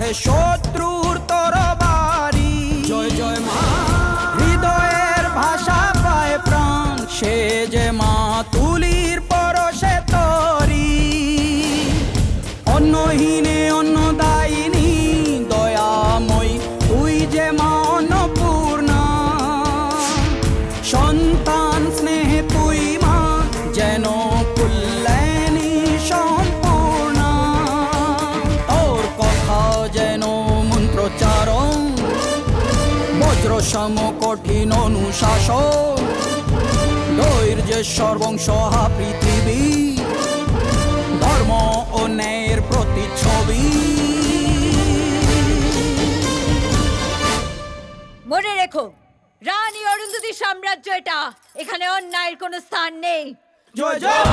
কাটে শত্রুর তরবারি। জয় জয় মা, হৃদয়ের ভাষা পায় প্রাণ, সে যে মা তুলির পরশে তরি। অন্নহীনে অন্নদায়িনী, দয়াময়ী তুই যে মা অন্নপূর্ণা। সন্তান স্নেহে তুই মা, যেন কল্যাণী সম্পূর্ণা। তোর কথা যেন মন্ত্রোচ্চারণ, বজ্র সম কঠিন অনুশাসন। ধৈর্যেশ্বর বংশহা পৃথিবী, ধর্ম ও ন্যায়ের প্রতিচ্ছবি। মনে রেখো, রানী অরুন্ধতী সাম্রাজ্য এটা, এখানে অন্যায়ের কোনো স্থান নেই। জয় জয়।